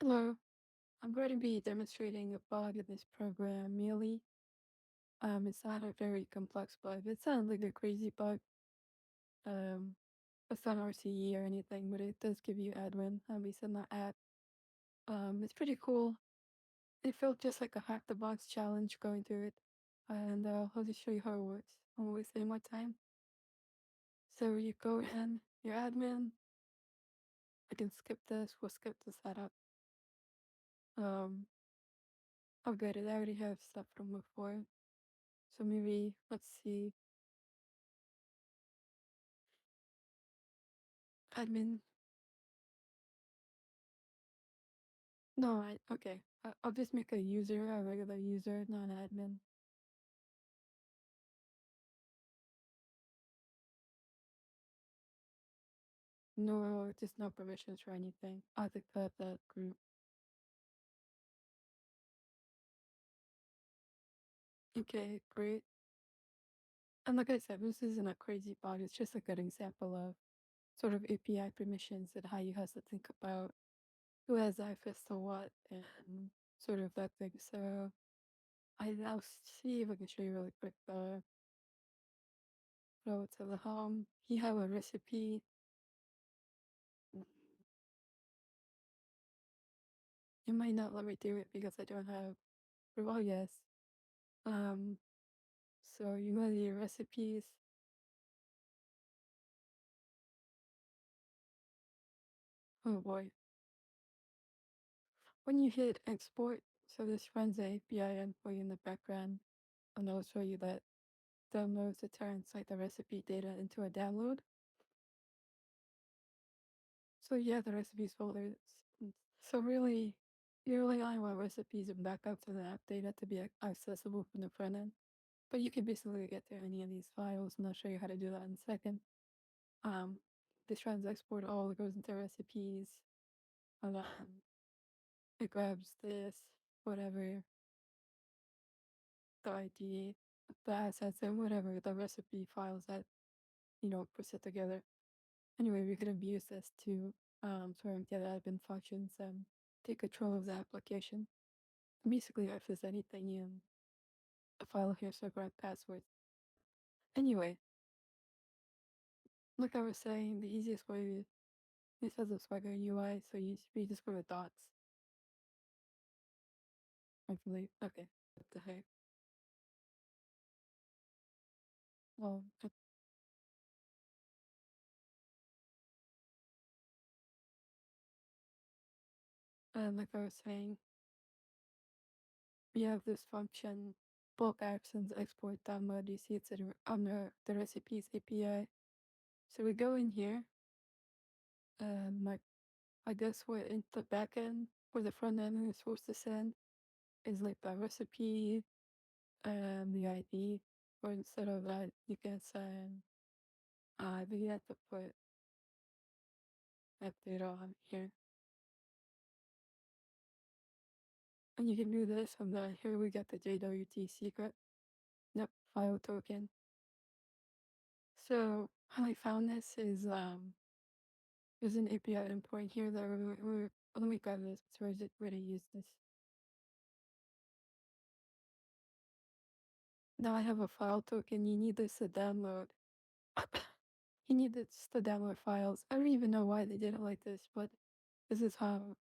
Hello, I'm going to be demonstrating a bug in this program, Mealie. It's not a very complex bug. It's not like a crazy bug. Um, it's not RCE or anything, but it does give you admin, at least in the app. It's pretty cool. It felt just like a hack the box challenge going through it. And I'll just show you how it works. I won't waste any more time. So you go in, your admin. I can skip this. We'll skip the setup. Um, I'll get it. I already have stuff from before. So maybe, let's see. Admin. No, okay. I'll just make a user, a regular user, not an admin. No, just no permissions or anything. I'll declare that group. Okay, great. And like I said, this isn't a crazy bug. It's just a good example of sort of API permissions and how you have to think about who has access to what and sort of that thing. So I'll see if I can show you really quick. Go to the home. You have a recipe. You might not let me do it because I don't have. Well, yes. Um, so you go to your recipes. Oh boy. When you hit export, so this runs the API endpoint in the background, and I'll show you that downloads to translate the recipe data into a download. So yeah, the recipes folder. So really, you really only want recipes and backup to the app data to be accessible from the front end. But you can basically get to any of these files, and I'll show you how to do that in a second. Um, this runs export all, it goes into recipes, and then it grabs this, whatever, the ID, the assets, and whatever the recipe files that, puts it together. Anyway, we could abuse this to sort of get admin functions and take control of the application. Basically, if there's anything in a file here, so grab passwords. Anyway, like I was saying, the easiest way this has a Swagger UI, so we just go with dots. I believe. Okay, what the heck? Well, like I was saying, we have this function bulk actions export download. You see it's under the recipes API. So we go in here, like I guess what in the backend or the front end is supposed to send is like the recipe and the ID. Or instead of that, you can send but you have to put that data on here. And you can do this and then here we get the JWT secret. Yep, file token. So how I found this is there's an API endpoint here that let me grab this. So where to use this. Now I have a file token. You need this to download. You need this to download files. I don't even know why they did it like this, but this is how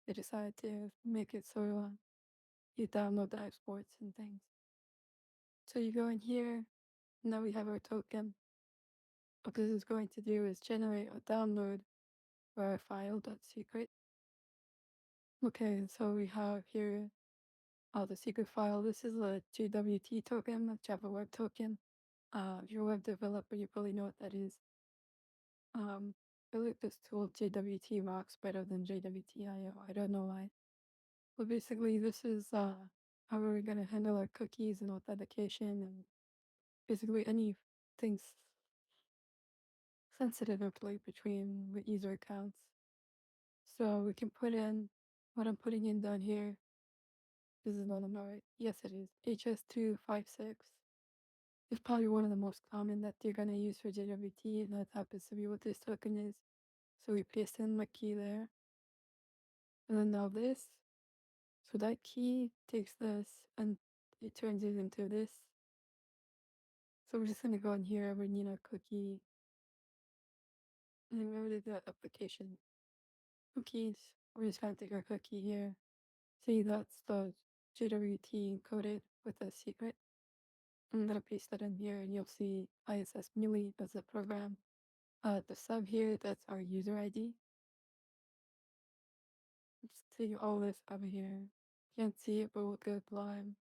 they decided to make it so you download the exports and things. So you go in here. Now we have our token. What this is going to do is generate a download for our file.secret. Okay, so we have here the secret file. This is a JWT token, a Java Web token. If you're a web developer, you probably know what that is. I like this tool JWT rocks better than JWT.io. I don't know why. But basically, this is how we're gonna handle our cookies and authentication and basically anything sensitive between with user accounts. So we can put in what I'm putting in down here. This is not right. Yes, it is. HS256. It's probably one of the most common that you're gonna use for JWT, and that happens to be what this token is. So we paste in my key there. And then now this, so that key takes this and it turns it into this. So we're just gonna go in here, we need a cookie. And then remember the application cookies. We're just gonna take our cookie here. See, that's the JWT encoded with a secret. I'm gonna paste that in here and you'll see ISS Mealie as the program. The sub here, that's our user ID. Let's see all this over here. Can't see it, but we'll go blind.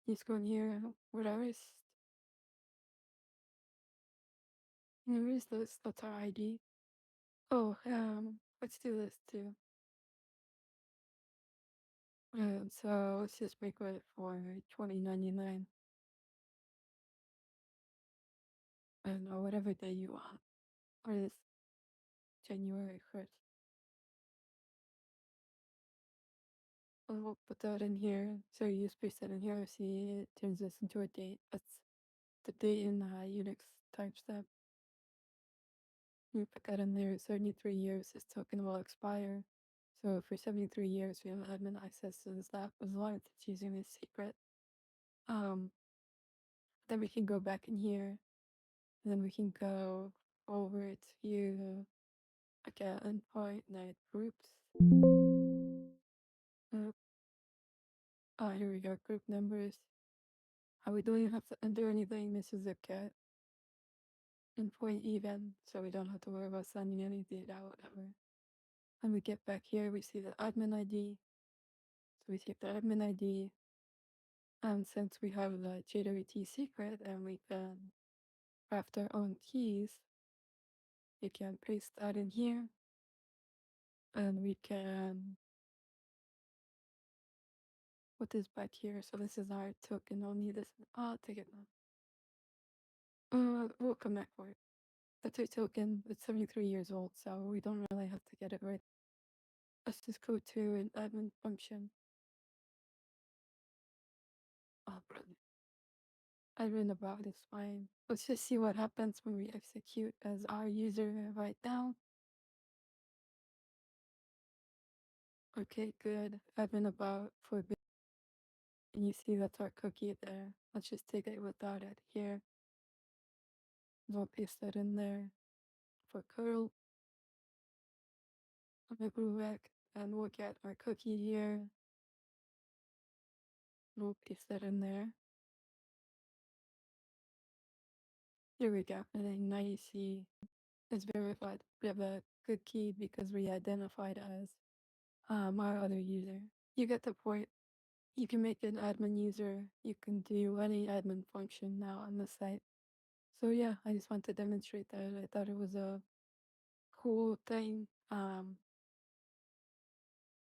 Just go in here, where artist. Where is this? That's our ID. Oh, let's do this too. So let's just make it for 2099. I don't know, whatever day you want. Or this January 1st. And we'll put that in here. So you just paste that in here. See, it turns this into a date. That's the date in Unix timestamp. You put that in there. 73 years, this token will expire. So for 73 years, we have admin access to this app as long as it's using this secret. Um, then we can go back in here, and then we can go over to again endpoint night groups. Uh, here we go, group numbers. We don't even have to enter anything. This is a cat endpoint even, so we don't have to worry about sending any data out whatever. When we get back here, we see the admin ID. So we take the admin ID, and since we have the JWT secret and we can craft our own keys, we can paste that in here, and we can put this back here. So this is our token. I'll need this. I'll take it now. We'll come back for it. That's our token. It's 73 years old, so we don't really have to get it right. Let's just go to an admin function. Oh, brilliant. Admin about is fine. Let's just see what happens when we execute as our user right now. Okay, good. Admin about for and you see that's our cookie there. Let's just take it without it here. We'll paste that in there for curl. I'll go back and we'll get our cookie here. We'll paste that in there. Here we go. And then now you see it's verified. We have a good key because we identified as our other user. You get the point. You can make an admin user. You can do any admin function now on the site. So yeah, I just want to demonstrate that. I thought it was a cool thing.